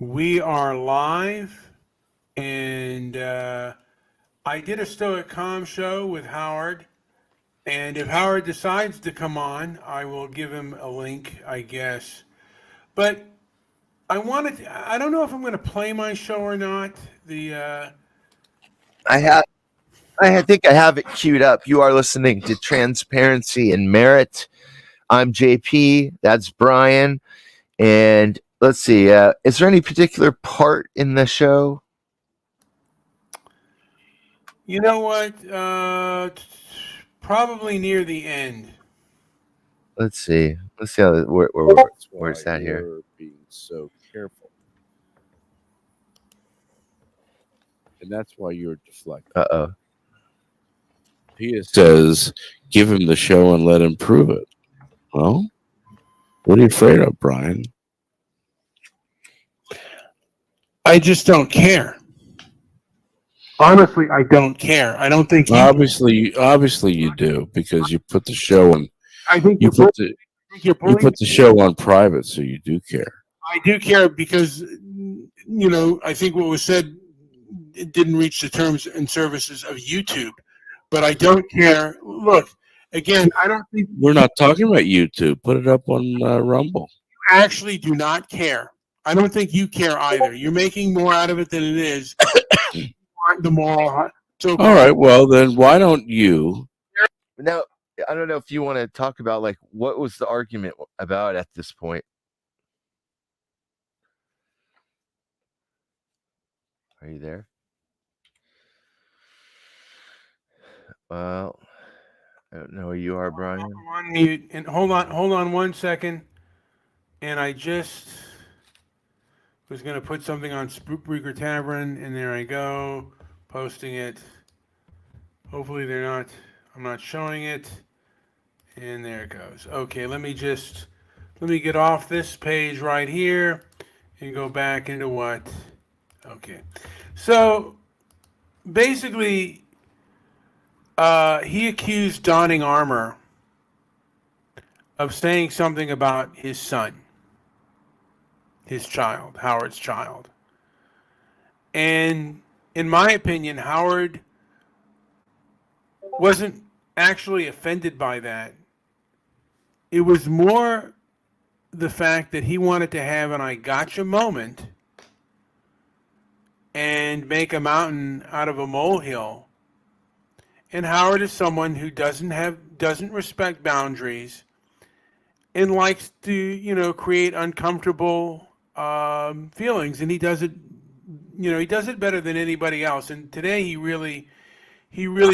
We are live, and I did a Stoic Com show with Howard. And if Howard decides to come on, I will give him a link, I guess. But I don't know if I'm going to play my show or not. I have. think I have it queued up. You are listening to Transparency and Merit. I'm JP. That's Brian. And let's see. Is there any particular part in the show? You know what? Probably near the end. Let's see. Let's see where's that here? You're being so careful, and that's why you're deflecting. Uh-oh. Pia says, "Give him the show and let him prove it." Well, what are you afraid of, Brian? I just don't care. Honestly, I don't care. I don't think Obviously you do, because you put the show on. I think You put the show on private, so you do care. I do care because, I think what was said, it didn't reach the terms and services of YouTube. But I don't care. Look, again, I don't think We're not talking about YouTube. Put it up on Rumble. you actually do not care. I don't think you care either. You're making more out of it than it is. You want the moral. So, All right, well then, why don't you? Now, I don't know if you want to talk about what was the argument about at this point. Are you there? Well, I don't know where you are, Brian. I'm on mute. And hold on 1 second. And I just was going to put something on Spreaker Tavern, and there I go, posting it. Hopefully I'm not showing it. And there it goes. Okay, let me get off this page right here and go back into what? Okay. So basically, he accused Donning Armour of saying something about his son, his child, Howard's child. And in my opinion, Howard wasn't actually offended by that. It was more the fact that he wanted to have an I gotcha moment and make a mountain out of a molehill. And Howard is someone who doesn't respect boundaries and likes to, create uncomfortable feelings. And he does it better than anybody else. And today he really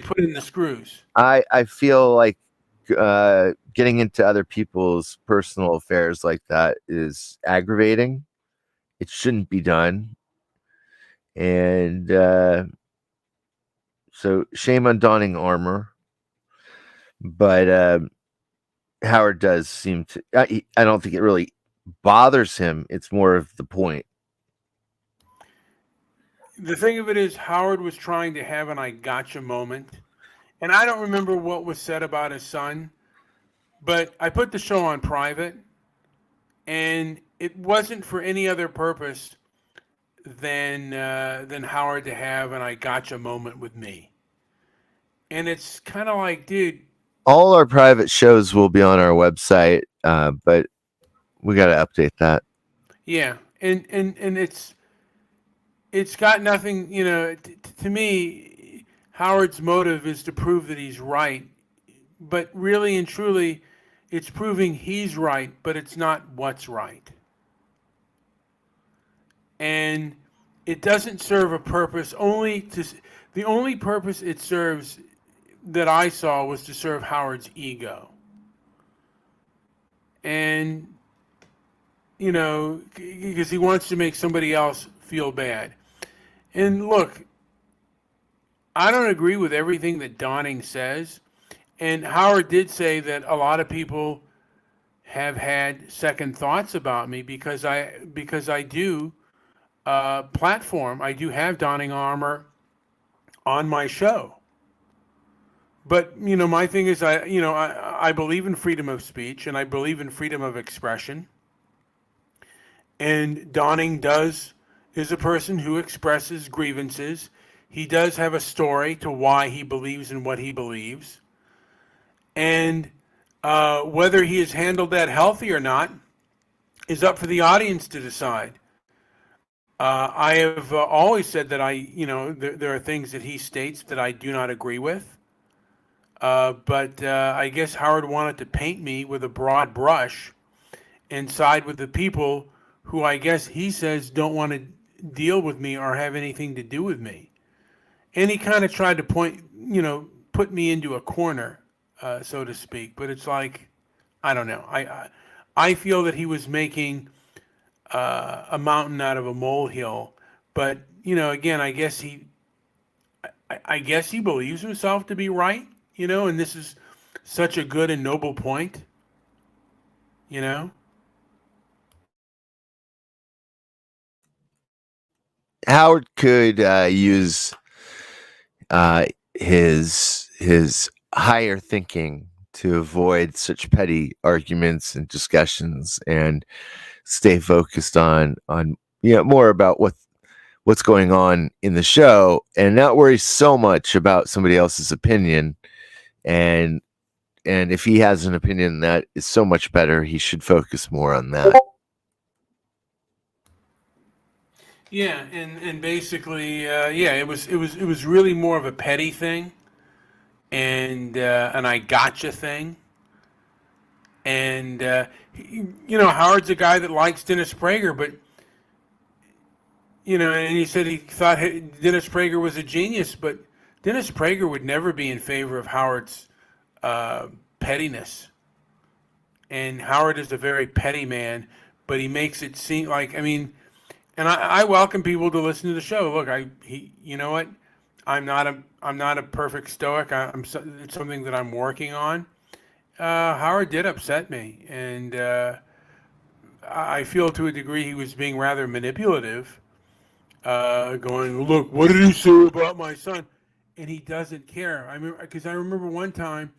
put in the screws. I feel like getting into other people's personal affairs like that is aggravating. It shouldn't be done. And so shame on Donning Armour. But Howard does seem to, I don't think it really bothers him. It's more of the point. The thing of it is, Howard was trying to have an I gotcha moment. And I don't remember what was said about his son, but I put the show on private, and it wasn't for any other purpose than Howard to have an I gotcha moment with me. And it's kind of like, dude. All our private shows will be on our website, but we got to update that. Yeah, and it's got nothing, to me, Howard's motive is to prove that he's right. But really and truly, it's proving he's right, but it's not what's right. And it doesn't serve a purpose. The only purpose it serves that I saw was to serve Howard's ego. And, because he wants to make somebody else feel bad. And look, I don't agree with everything that Donning says. And Howard did say that a lot of people have had second thoughts about me because I do platform. I do have Donning Armour on my show. But, my thing is, I believe in freedom of speech, and I believe in freedom of expression. And Donning does is a person who expresses grievances. He does have a story to why he believes in what he believes. And whether he has handled that healthy or not is up for the audience to decide. I have always said that there are things that he states that I do not agree with. But I guess Howard wanted to paint me with a broad brush and side with the people who I guess he says don't want to deal with me or have anything to do with me. And he kind of tried to put me into a corner, so to speak. But it's like, I don't know. I feel that he was making a mountain out of a molehill. But again, I guess he believes himself to be right. And this is such a good and noble point. You know. Howard could use his higher thinking to avoid such petty arguments and discussions and stay focused on more about what's going on in the show and not worry so much about somebody else's opinion. And if he has an opinion that is so much better, he should focus more on that. Yeah, and basically, it was really more of a petty thing, and an I gotcha thing, and Howard's a guy that likes Dennis Prager, but and he said he thought Dennis Prager was a genius, but Dennis Prager would never be in favor of Howard's pettiness, and Howard is a very petty man, but he makes it seem like And I welcome people to listen to the show. Look, you know what? I'm not a perfect Stoic. It's something that I'm working on. Howard did upset me, and I feel to a degree he was being rather manipulative. Going, look, what did he say about my son? And he doesn't care. I remember one time,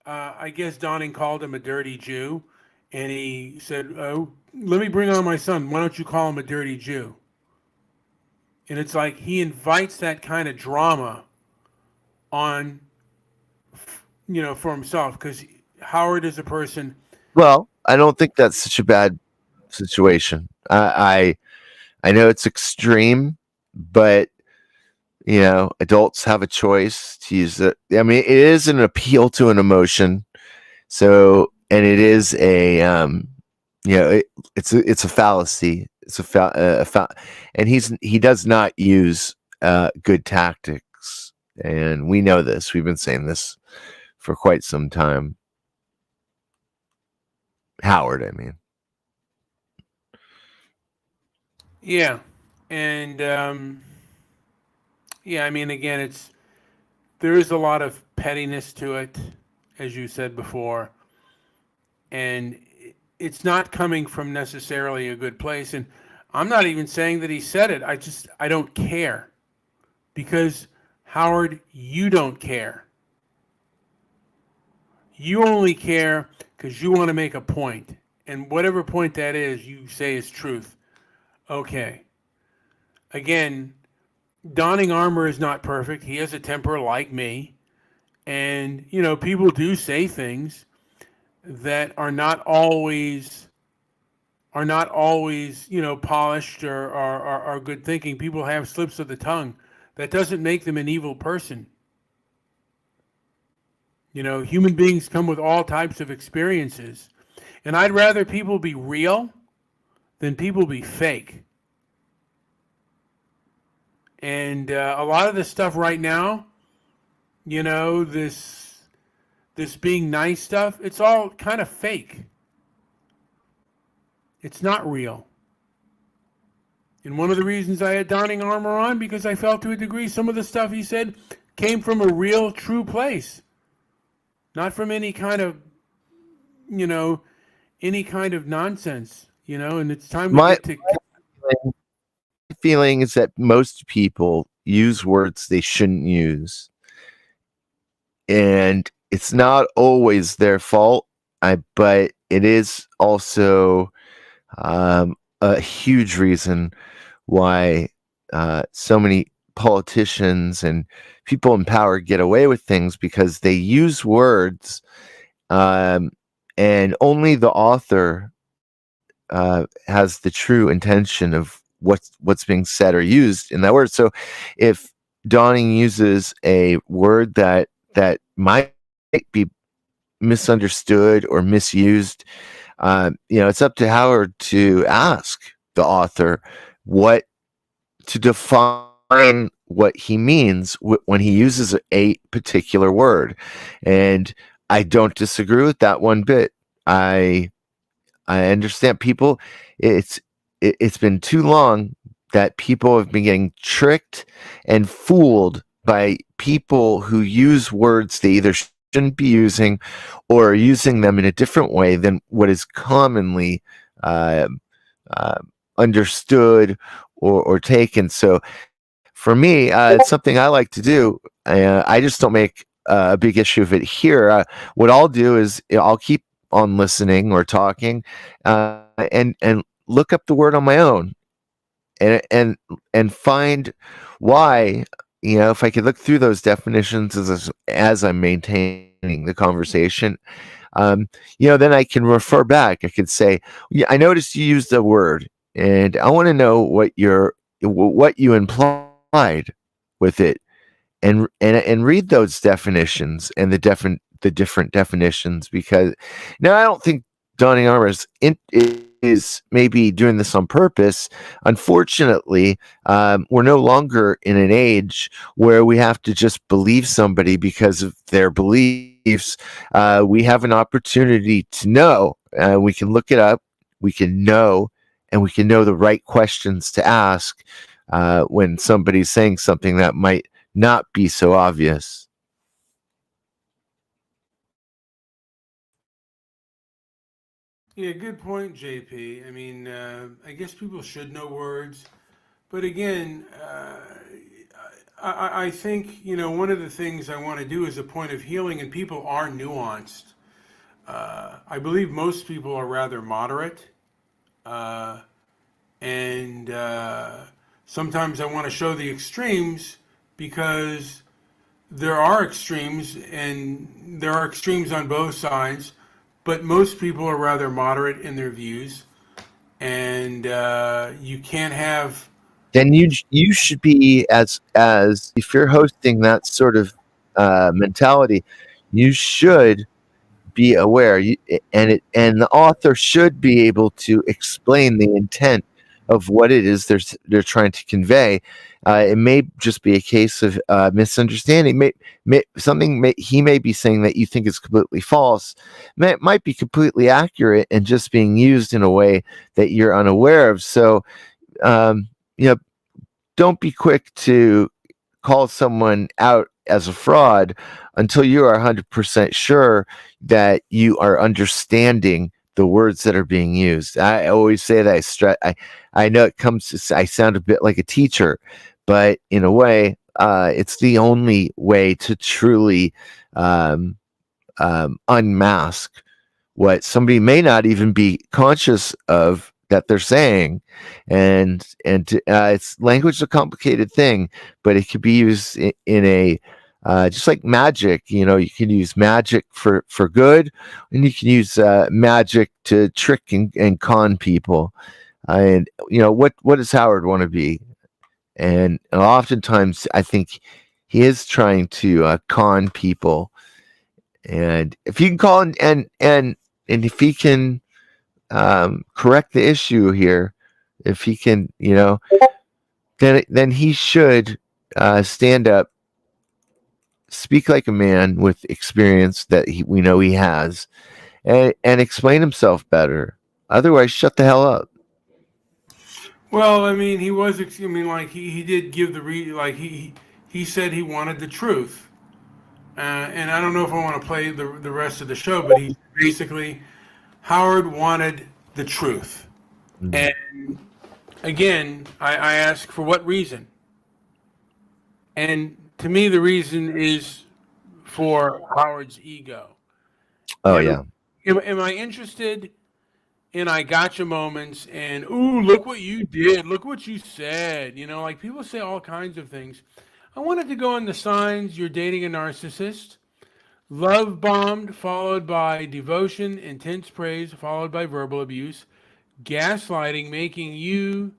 I guess Donning called him a dirty Jew, and he said, "Oh, let me bring on my son. Why don't you call him a dirty Jew?" And it's like he invites that kind of drama on, for himself, because Howard is a person. Well, I don't think that's such a bad situation. I know it's extreme, but adults have a choice to use it. I mean, it is an appeal to an emotion. So, and it is it's a fallacy. It's and he does not use good tactics, and we know this. We've been saying this for quite some time. Howard, I mean. Yeah, and again, there is a lot of pettiness to it, as you said before, and it's not coming from necessarily a good place. And I'm not even saying that he said it. I don't care, because Howard, you don't care. You only care because you want to make a point, and whatever point that is, you say is truth. Okay. Again, donning armor is not perfect. He has a temper like me. And, people do say things that are not always, polished or good thinking. People have slips of the tongue. That doesn't make them an evil person. Human beings come with all types of experiences. And I'd rather people be real than people be fake. And a lot of the stuff right now, this being nice stuff, it's all kind of fake. It's not real. And one of the reasons I had donning armor on, because I felt to a degree some of the stuff he said came from a real, true place. Not from any kind of, nonsense, and it's time to get to... feeling is that most people use words they shouldn't use, and it's not always their fault, but it is also a huge reason why so many politicians and people in power get away with things, because they use words, and only the author has the true intention of what's being said or used in that word. So if Dawning uses a word that might be misunderstood or misused, it's up to Howard to ask the author what to define what he means when he uses a particular word. And I don't disagree with that one bit. I understand people. It's been too long that people have been getting tricked and fooled by people who use words they either shouldn't be using or are using them in a different way than what is commonly uh, uh, understood or taken. So for me, it's something I like to do. I just don't make a big issue of it here. What I'll do is I'll keep on listening or talking, and look up the word on my own, and find why. If I could look through those definitions as I'm maintaining the conversation, then I can refer back. I could say, yeah, I noticed you used a word, and I want to know what you implied with it, and read those definitions and the different definitions, because now I don't think Donning Armour is maybe doing this on purpose. Unfortunately, we're no longer in an age where we have to just believe somebody because of their beliefs. We have an opportunity to know. We can look it up. We can know, and we can know the right questions to ask when somebody's saying something that might not be so obvious. Yeah, good point, JP. I mean, I guess people should know words, but again, I think one of the things I want to do is a point of healing, and people are nuanced. I believe most people are rather moderate, uh, and sometimes I want to show the extremes because there are extremes, and there are extremes on both sides, but most people are rather moderate in their views, and you can't have. Then you should be, as if you're hosting that sort of mentality, you should be aware. And the author should be able to explain the intent of what it is they're trying to convey. It may just be a case of misunderstanding. He may be saying that you think is completely false. Might be completely accurate and just being used in a way that you're unaware of. So, um, don't be quick to call someone out as a fraud until you are 100% sure that you are understanding the words that are being used. I always say that. I know I sound a bit like a teacher, but in a way, it's the only way to truly unmask what somebody may not even be conscious of that they're saying. And it's language is a complicated thing, but it could be used in a just like magic. You can use magic for good, and you can use magic to trick and con people. And what does Howard want to be? And oftentimes I think he is trying to con people. And if you can call and if he can correct the issue here, if he can, then he should stand up, speak like a man with experience that we know he has, and explain himself better. Otherwise, shut the hell up. Well, I mean, he was. I mean, like he did give like he said he wanted the truth, and I don't know if I want to play the rest of the show, but he basically Howard wanted the truth, Mhm. and again, I ask for what reason, and to me, the reason is for Howard's ego. Oh Am, yeah. am I interested and I gotcha moments and ooh, look what you did, look what you said. Like people say all kinds of things. I wanted to go on the signs you're dating a narcissist. Love bombed, followed by devotion, intense praise, followed by verbal abuse, gaslighting, making you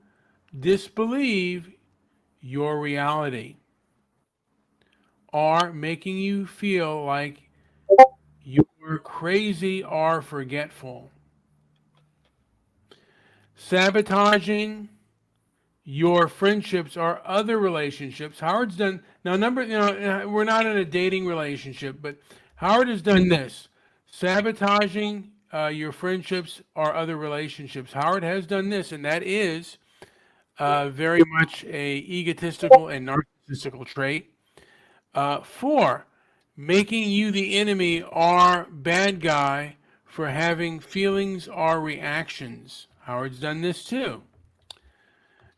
disbelieve your reality, or making you feel like you're crazy or forgetful. Sabotaging your friendships or other relationships. Howard's done now. We're not in a dating relationship, but Howard has done this: sabotaging your friendships or other relationships. Howard has done this, and that is very much a egotistical and narcissistical trait. Four, making you the enemy or bad guy for having feelings or reactions. Howard's done this too.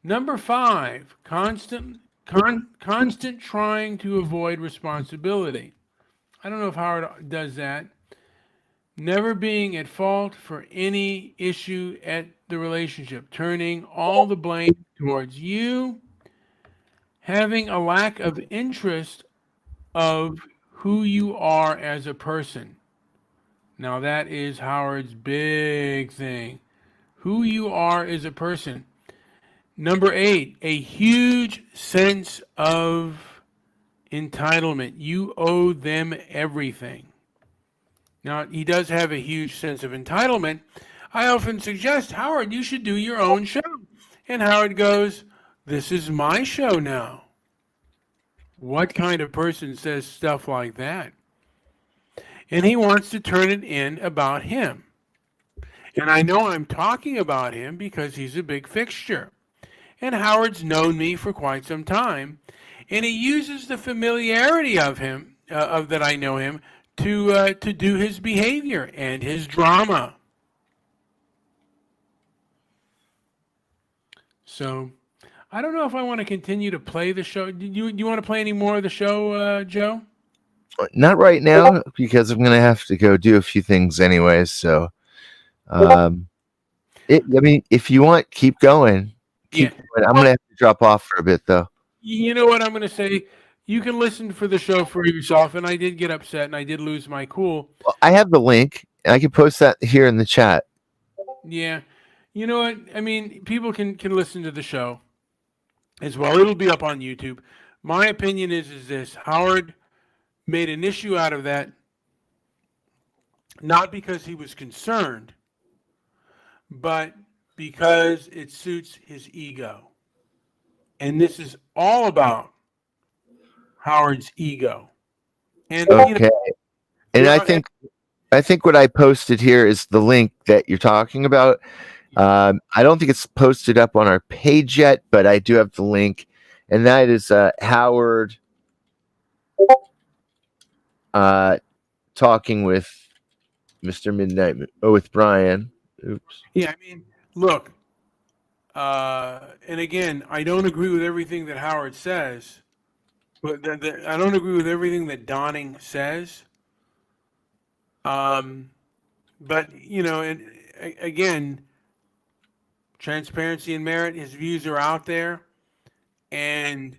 Number five, constant trying to avoid responsibility. I don't know if Howard does that. Never being at fault for any issue at the relationship, turning all the blame towards you, having a lack of interest of who you are as a person. Now, that is Howard's big thing. Who you are as a person. Number eight, a huge sense of entitlement. You owe them everything. Now, he does have a huge sense of entitlement. I often suggest, Howard, you should do your own show. And Howard goes, this is my show now. What kind of person says stuff like that? And he wants to turn it in about him. And I know I'm talking about him because he's a big fixture. And Howard's known me for quite some time, and he uses the familiarity of him, of that I know him, to do his behavior and his drama. So, I don't know if I want to continue to play the show. Do you want to play any more of the show, Joe? Not right now because I'm gonna have to go do a few things anyways. So, I mean, if you want, keep going. Keep going. I'm gonna have to drop off for a bit though. You know what I'm going to say? You can listen for the show for yourself, and I did get upset, and I did lose my cool. Well, I have the link, and I can post that here in the chat. Yeah. You know what? I mean, people can listen to the show as well. It'll be up on YouTube. My opinion is this. Howard made an issue out of that, not because he was concerned, but because it suits his ego. And this is all about Howard's ego. And okay. And I think what I posted here is the link that you're talking about. I don't think it's posted up on our page yet, but I do have the link, and that is Howard talking with Mr. Midnight, with Brian. Oops. Yeah, I mean, look, and again, I don't agree with everything that Howard says, but I don't agree with everything that Donning says. But and again, transparency and merit. His views are out there, and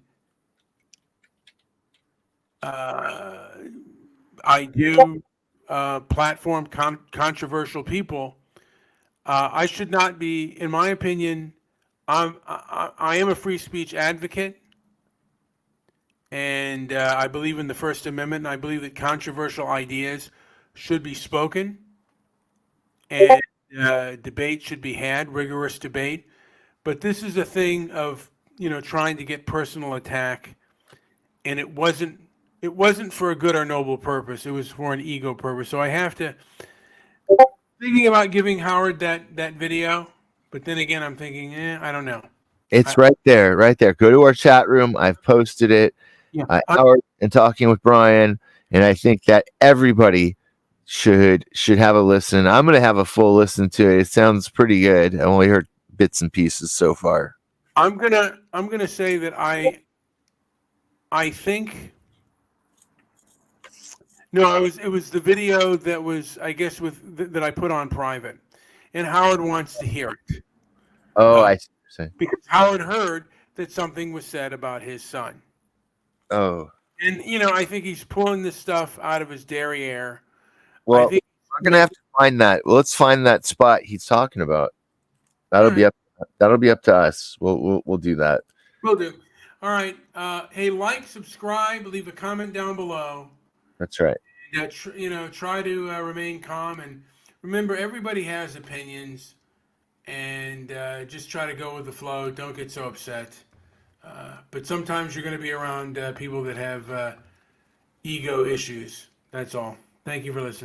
I do platform controversial people. I should not be, in my opinion. I am a free speech advocate, and I believe in the First Amendment. And I believe that controversial ideas should be spoken, and debate should be had, rigorous debate. But this is a thing of trying to get personal attack, and it wasn't for a good or noble purpose. It was for an ego purpose. So I have to thinking about giving Howard that video, but then again I'm thinking, I don't know. It's right there. Go to our chat room. I've posted it. Yeah, Howard and talking with Brian, and I think that everybody should have a listen. I'm gonna have a full listen to it. It sounds pretty good. I only heard bits and pieces so far. I'm gonna say that I think no, it was the video that was, I guess, that I put on private, and Howard wants to hear it Oh, I see what you're saying. because Howard heard that something was said about his son. Oh, And, I think he's pulling this stuff out of his derriere. well, I think we're gonna have to find that. Well, let's find that spot he's talking about. That'll be up. That'll be up to us. We'll do that. Will do. All right. Hey, like, subscribe, leave a comment down below. That's right. Try to remain calm, and remember, everybody has opinions, and just try to go with the flow. Don't get so upset. But sometimes you're going to be around people that have ego issues. That's all. Thank you for listening.